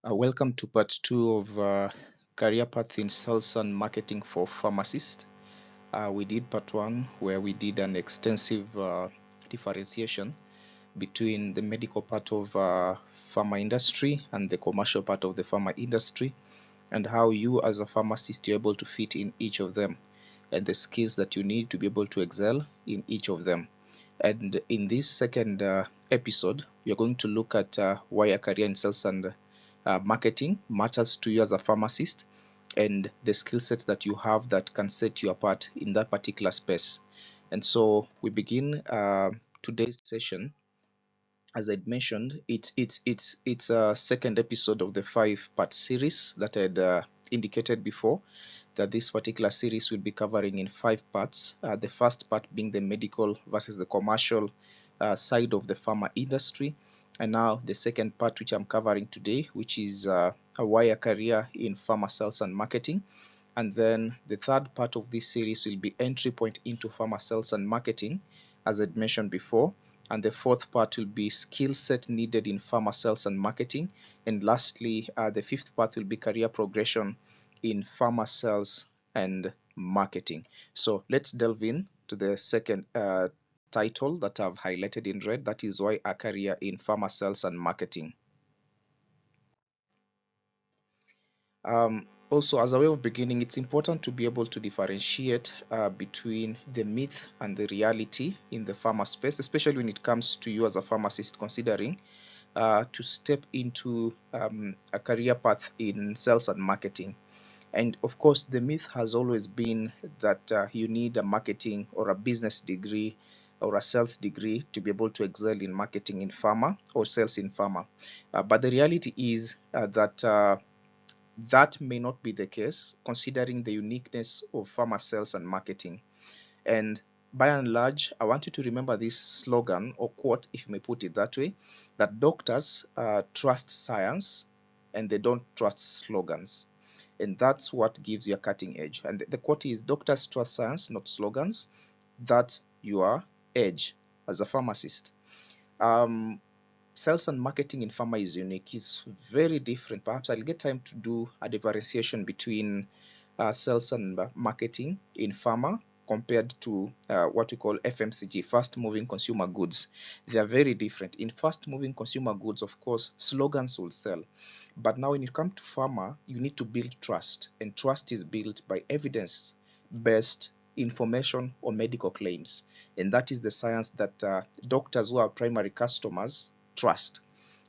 Welcome to part two of career path in sales and marketing for pharmacists. We did part one where we did an extensive differentiation between the medical part of pharma industry and the commercial part of the pharma industry, and how you as a pharmacist you're able to fit in each of them, and the skills that you need to be able to excel in each of them. And in this second episode, we are going to look at why a career in sales and marketing matters to you as a pharmacist, and the skill sets that you have that can set you apart in that particular space. And so we begin today's session. As I mentioned, it's a second episode of the 5-part series that I had indicated before, that this particular series will be covering in 5 parts. The first part being the medical versus the commercial side of the pharma industry, and now the second part, which I'm covering today, which is why a career in pharma sales and marketing. And then the third part of this series will be entry point into pharma sales and marketing, as I mentioned before. And the fourth part will be skill set needed in pharma sales and marketing. And lastly, the fifth part will be career progression in pharma sales and marketing. So let's delve in to the second title that I've highlighted in red. That is why a career in pharma sales and marketing. Also, as a way of beginning, it's important to be able to differentiate between the myth and the reality in the pharma space, especially when it comes to you as a pharmacist considering to step into a career path in sales and marketing. And of course, the myth has always been that you need a marketing or a business degree or a sales degree to be able to excel in marketing in pharma or sales in pharma. But the reality is that may not be the case, considering the uniqueness of pharma sales and marketing. And by and large, I want you to remember this slogan or quote, if you may put it that way, that doctors trust science and they don't trust slogans. And that's what gives you a cutting edge. And the quote is, doctors trust science, not slogans. That's your edge as a pharmacist. Sales and marketing in pharma is unique. It's very different. Perhaps I'll get time to do a differentiation between sales and marketing in pharma compared to what we call FMCG, fast moving consumer goods. They are very different. In fast moving consumer goods, of course, slogans will sell. But now when you come to pharma, you need to build trust, and trust is built by evidence based information or medical claims. And that is the science that doctors who are primary customers trust.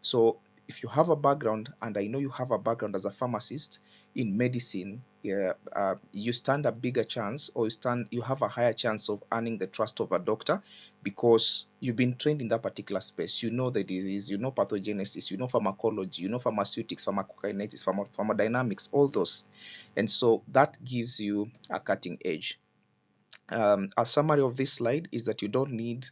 So if you have a background, and I know you have a background as a pharmacist in medicine, you stand a bigger chance, or you have a higher chance of earning the trust of a doctor, because you've been trained in that particular space. You know the disease, you know pathogenesis, you know pharmacology, you know pharmaceutics, pharmacokinetics, pharmacodynamics, all those. And so that gives you a cutting edge. A summary of this slide is that you don't need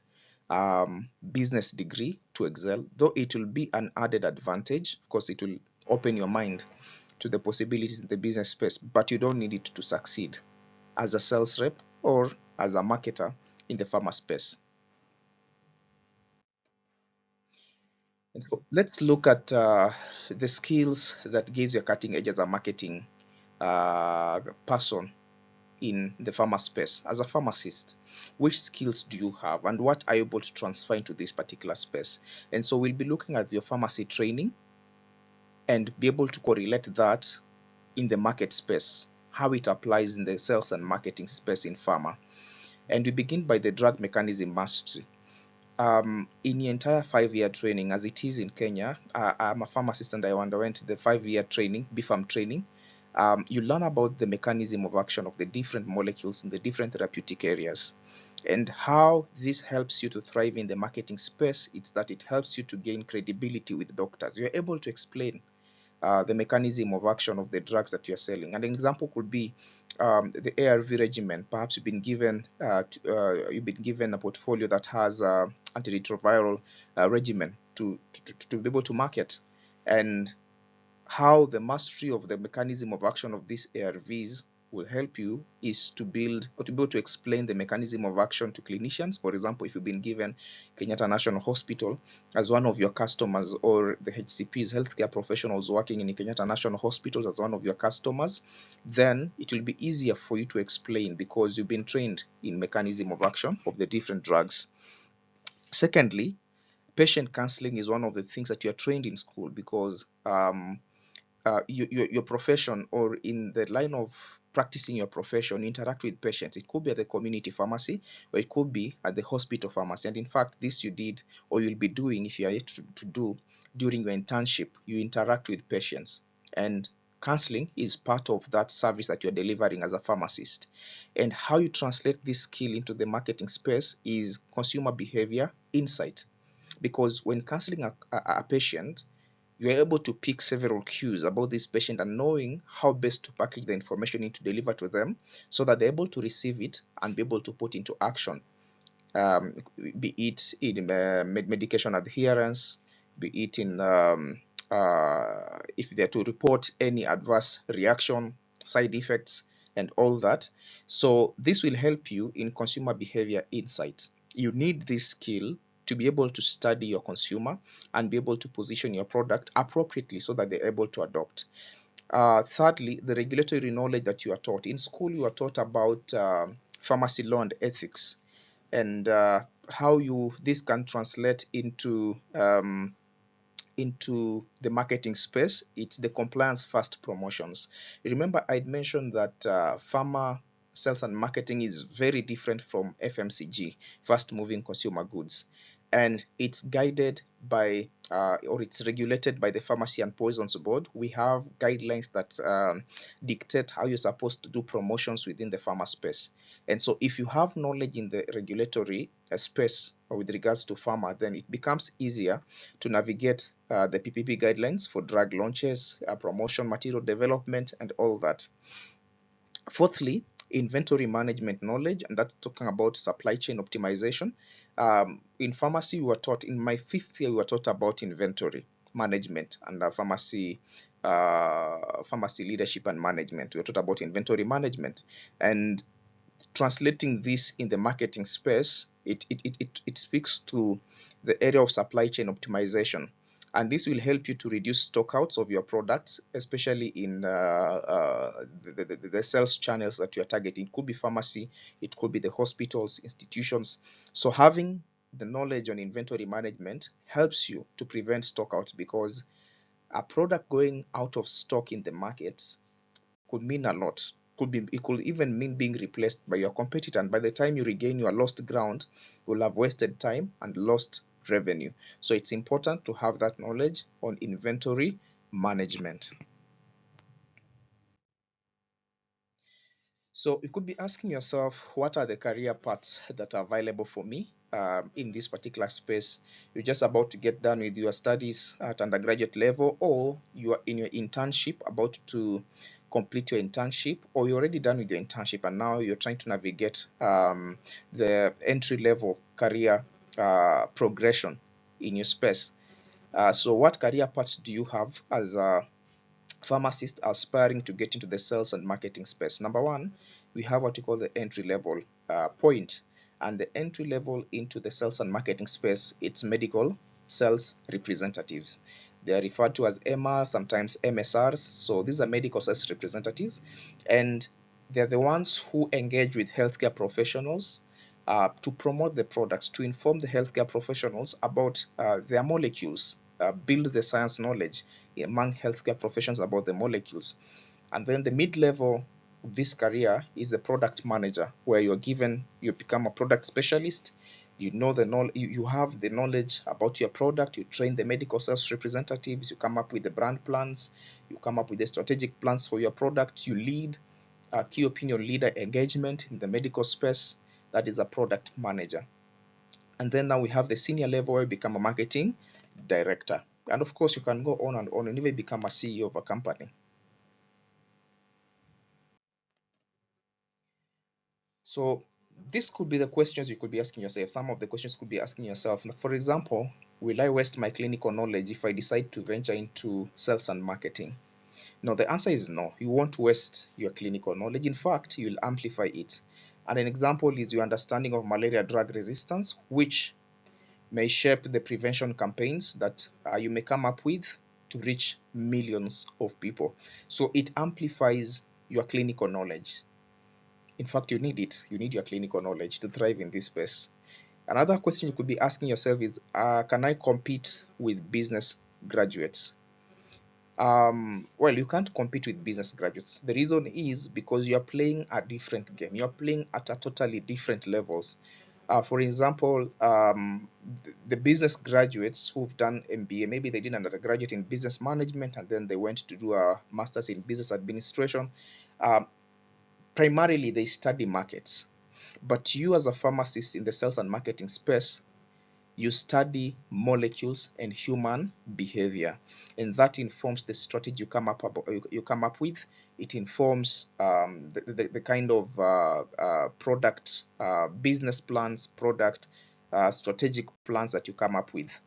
business degree to excel, though it will be an added advantage. Of course, it will open your mind to the possibilities in the business space, but you don't need it to succeed as a sales rep or as a marketer in the pharma space. And so let's look at the skills that gives you a cutting edge as a marketing person in the pharma space. As a pharmacist, which skills do you have, and what are you able to transfer into this particular space? And so we'll be looking at your pharmacy training and be able to correlate that in the market space, how it applies in the sales and marketing space in pharma. And we begin by the drug mechanism mastery. In your entire 5-year training, as it is in Kenya, I'm a pharmacist and I underwent the 5-year training, BPharm training. You learn about the mechanism of action of the different molecules in the different therapeutic areas, and how this helps you to thrive in the marketing space. It's that it helps you to gain credibility with doctors. You're able to explain the mechanism of action of the drugs that you're selling. And an example could be the ARV regimen. Perhaps you've been given a portfolio that has antiretroviral regimen to be able to market, and how the mastery of the mechanism of action of these ARVs will help you is to build or to be able to explain the mechanism of action to clinicians. For example, if you've been given Kenyatta National Hospital as one of your customers, or the HCPs, healthcare professionals working in Kenyatta National Hospitals, as one of your customers, then it will be easier for you to explain because you've been trained in mechanism of action of the different drugs. Secondly, patient counseling is one of the things that you are trained in school, because your profession, or in the line of practicing your profession, you interact with patients. It could be at the community pharmacy, or it could be at the hospital pharmacy. And in fact, this you did, or you'll be doing if you are yet to do during your internship. You interact with patients, and counseling is part of that service that you're delivering as a pharmacist. And how you translate this skill into the marketing space is consumer behavior insight, because when counseling a patient, you're able to pick several cues about this patient, and knowing how best to package the information in to deliver to them so that they're able to receive it and be able to put into action, be it in medication adherence, be it in if they're to report any adverse reaction, side effects, and all that. So this will help you in consumer behavior insight. You need this skill to be able to study your consumer and be able to position your product appropriately so that they're able to adopt. Thirdly, the regulatory knowledge that you are taught. In school, you are taught about pharmacy law and ethics, and how this can translate into the marketing space. It's the compliance first promotions. Remember, I'd mentioned that pharma sales and marketing is very different from FMCG, fast moving consumer goods, and it's guided by or it's regulated by the Pharmacy and Poisons Board. We have guidelines that dictate how you're supposed to do promotions within the pharma space. And so if you have knowledge in the regulatory space or with regards to pharma, then it becomes easier to navigate the PPP guidelines for drug launches, promotion, material development, and all that. Fourthly, inventory management knowledge, and that's talking about supply chain optimization. In pharmacy, we were taught, in my 5th year, we were taught about inventory management and pharmacy leadership and management. We were taught about inventory management, and translating this in the marketing space, it speaks to the area of supply chain optimization. And this will help you to reduce stockouts of your products, especially in the sales channels that you are targeting. It could be pharmacy, it could be the hospitals, institutions. So having the knowledge on inventory management helps you to prevent stockouts, because a product going out of stock in the market could mean a lot. It could even mean being replaced by your competitor, and by the time you regain your lost ground, you'll have wasted time and lost revenue. So it's important to have that knowledge on inventory management. So you could be asking yourself, what are the career paths that are available for me in this particular space? You're just about to get done with your studies at undergraduate level, or you are in your internship, about to complete your internship, or you're already done with your internship and now you're trying to navigate the entry level career progression in your space. So what career paths do you have as a pharmacist aspiring to get into the sales and marketing space? Number one, we have what we call the entry level point. And the entry level into the sales and marketing space, it's medical sales representatives. They are referred to as MRs, sometimes MSRs. So these are medical sales representatives, and they're the ones who engage with healthcare professionals to promote the products, to inform the healthcare professionals about their molecules, build the science knowledge among healthcare professions about the molecules. And then the mid-level of this career is the product manager, where you become a product specialist. You know you have the knowledge about your product. You train the medical sales representatives. You come up with the brand plans. You come up with the strategic plans for your product. You lead key opinion leader engagement in the medical space. That is a product manager. And then now we have the senior level, where you become a marketing director. And of course, you can go on and even become a CEO of a company. So this could be the questions you could be asking yourself. Some of the questions could be asking yourself. For example, will I waste my clinical knowledge if I decide to venture into sales and marketing? No, the answer is no. You won't waste your clinical knowledge. In fact, you'll amplify it. And an example is your understanding of malaria drug resistance, which may shape the prevention campaigns that you may come up with to reach millions of people. So it amplifies your clinical knowledge. In fact, you need it. You need your clinical knowledge to thrive in this space. Another question you could be asking yourself is, can I compete with business graduates? Well, you can't compete with business graduates. The reason is because you're playing a different game. You're playing at a totally different levels. For example, the business graduates who've done MBA, maybe they did an undergraduate in business management and then they went to do a master's in business administration. Primarily, they study markets. But you, as a pharmacist in the sales and marketing space, you study molecules and human behavior, and that informs the strategy you come up with. It informs the kind of product business plans, product strategic plans that you come up with.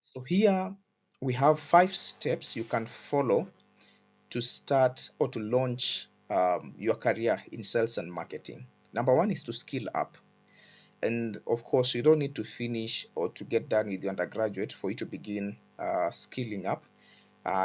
So here we have 5 steps you can follow to start or to launch your career in sales and marketing. Number one is to skill up. And of course, you don't need to finish or to get done with your undergraduate for you to begin skilling up.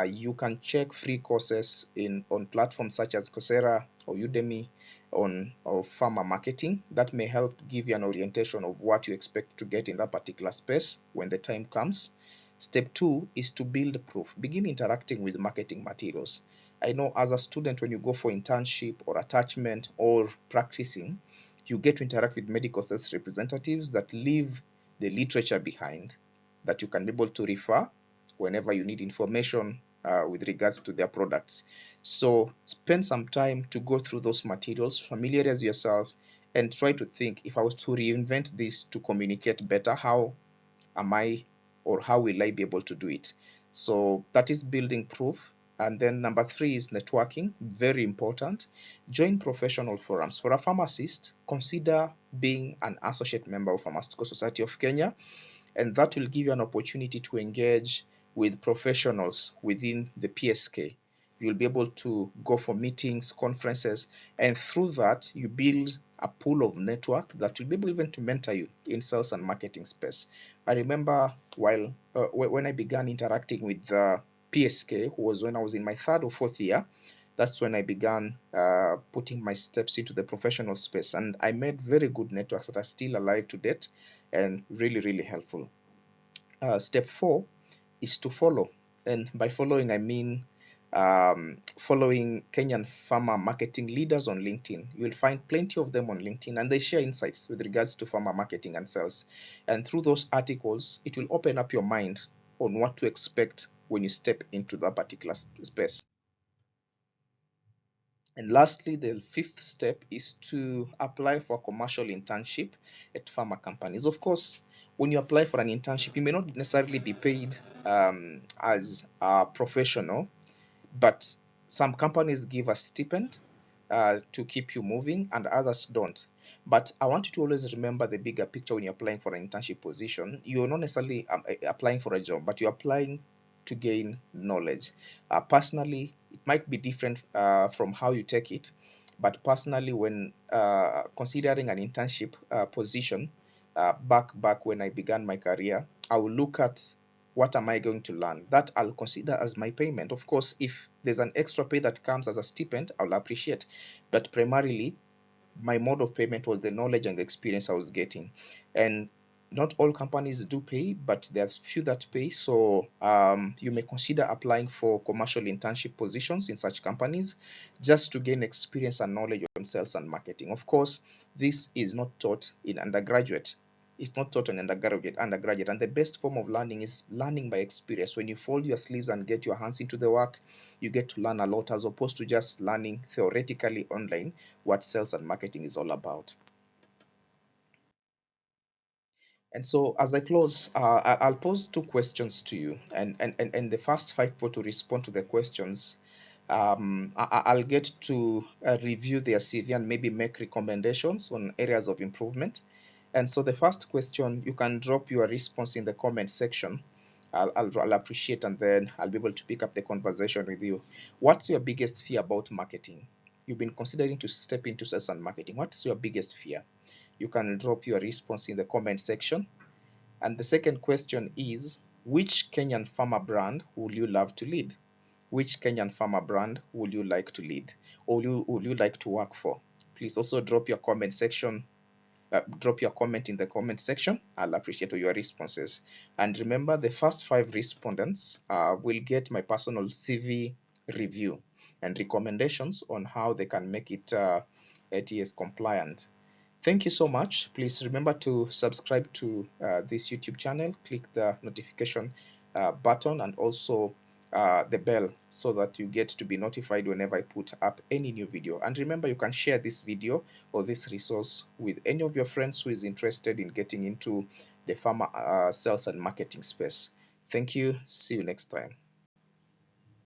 You can check free courses on platforms such as Coursera or Udemy or Pharma marketing that may help give you an orientation of what you expect to get in that particular space when the time comes. Step 2 is to build proof. Begin interacting with marketing materials. I know as a student, when you go for internship or attachment or practicing, you get to interact with medical sales representatives that leave the literature behind that you can be able to refer whenever you need information with regards to their products. So spend some time to go through those materials, familiarize yourself, and try to think, if I was to reinvent this to communicate better, how am I or how will I be able to do it? So that is building proof. And then number 3 is networking, very important. Join professional forums. For a pharmacist, consider being an associate member of Pharmaceutical Society of Kenya, and that will give you an opportunity to engage with professionals within the PSK. You'll be able to go for meetings, conferences, and through that, you build a pool of network that will be able even to mentor you in sales and marketing space. I remember when I began interacting with the PSK, who was when I was in my 3rd or 4th year, that's when I began putting my steps into the professional space, and I made very good networks that are still alive to date and really, really helpful. Step 4 is to follow, and by following I mean following Kenyan pharma marketing leaders on LinkedIn. You will find plenty of them on LinkedIn, and they share insights with regards to pharma marketing and sales. And through those articles, it will open up your mind on what to expect when you step into that particular space. And lastly, the 5th step is to apply for a commercial internship at pharma companies. Of course, when you apply for an internship, you may not necessarily be paid as a professional, but some companies give a stipend to keep you moving and others don't. But I want you to always remember the bigger picture when you're applying for an internship position. You're not necessarily applying for a job, but you're applying to gain knowledge. Personally, it might be different from how you take it, but personally, when considering an internship position, back when I began my career, I will look at what am I going to learn. That I'll consider as my payment. Of course, if there's an extra pay that comes as a stipend, I'll appreciate. But primarily, my mode of payment was the knowledge and the experience I was getting. And not all companies do pay, but there's few that pay. So you may consider applying for commercial internship positions in such companies just to gain experience and knowledge on sales and marketing. Of course, this is not taught in undergraduate. It's not taught in undergraduate, and the best form of learning is learning by experience. When you fold your sleeves and get your hands into the work, you get to learn a lot, as opposed to just learning theoretically online what sales and marketing is all about. And so as I close, I'll pose 2 questions to you, and the first 5 people to respond to the questions, I'll get to review their CV and maybe make recommendations on areas of improvement. And so the first question, you can drop your response in the comment section. I'll appreciate, and then I'll be able to pick up the conversation with you. What's your biggest fear about marketing? You've been considering to step into sales and marketing. What's your biggest fear? You can drop your response in the comment section. And the second question is, which Kenyan pharma brand would you love to lead? Which Kenyan pharma brand would you like to lead, or would you like to work for? Please also drop your comment in the comment section. I'll appreciate your responses. And remember, the first 5 respondents will get my personal CV review and recommendations on how they can make it ATS compliant. Thank you so much. Please remember to subscribe to this YouTube channel. Click the notification button and also the bell so that you get to be notified whenever I put up any new video. And remember, you can share this video or this resource with any of your friends who is interested in getting into the pharma sales and marketing space. Thank you. See you next time.